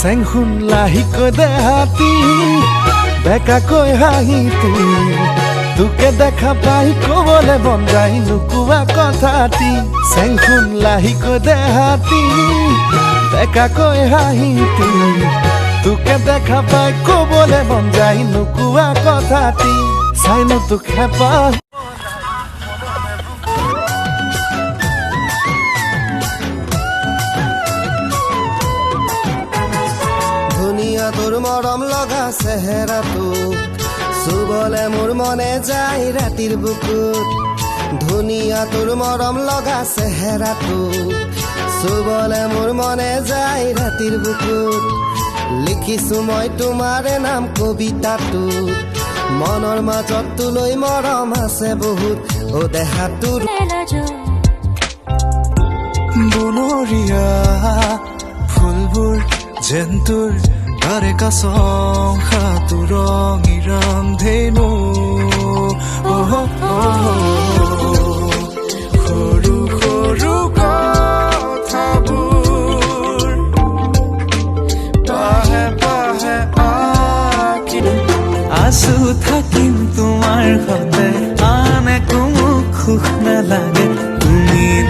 চেংখুন লাহিকৈ দেহাতি বেকাকৈ হাঁহিতি তোকে দেখা পাই কবলে মন যায় নুকুৱা কথাটি চেংখুন লাহিকৈ দেহাতি বেকাকৈ হাঁহিতি তোকে দেখা পাই কবলে মন যায় নুকুৱা কথাটি চাইনো তোক হেঁপাহ তোৰ মৰম লগা চেহেৰাটো চুবলে মোৰ মনে যায় ৰাতিৰ বুকুত ধুনীয়া তোৰ মৰম লগা চেহেৰাটো চুবলে মোৰ মনে যায় ৰাতিৰ বুকুত লিখিছো মই তোমাৰে নাম কবিতাটোত মনৰ মাজত তোলৈ মৰম আছে বহুত ও দেহাটোৰ বনৰীয়া ফুলবোৰ যেনটোৰ Dare kasong haturong irang dhenu Oh oh oh Khoru khoru kothabur Pahe pahe akin Asu thakim tumar hote Ane kumu khukh na lage Tumi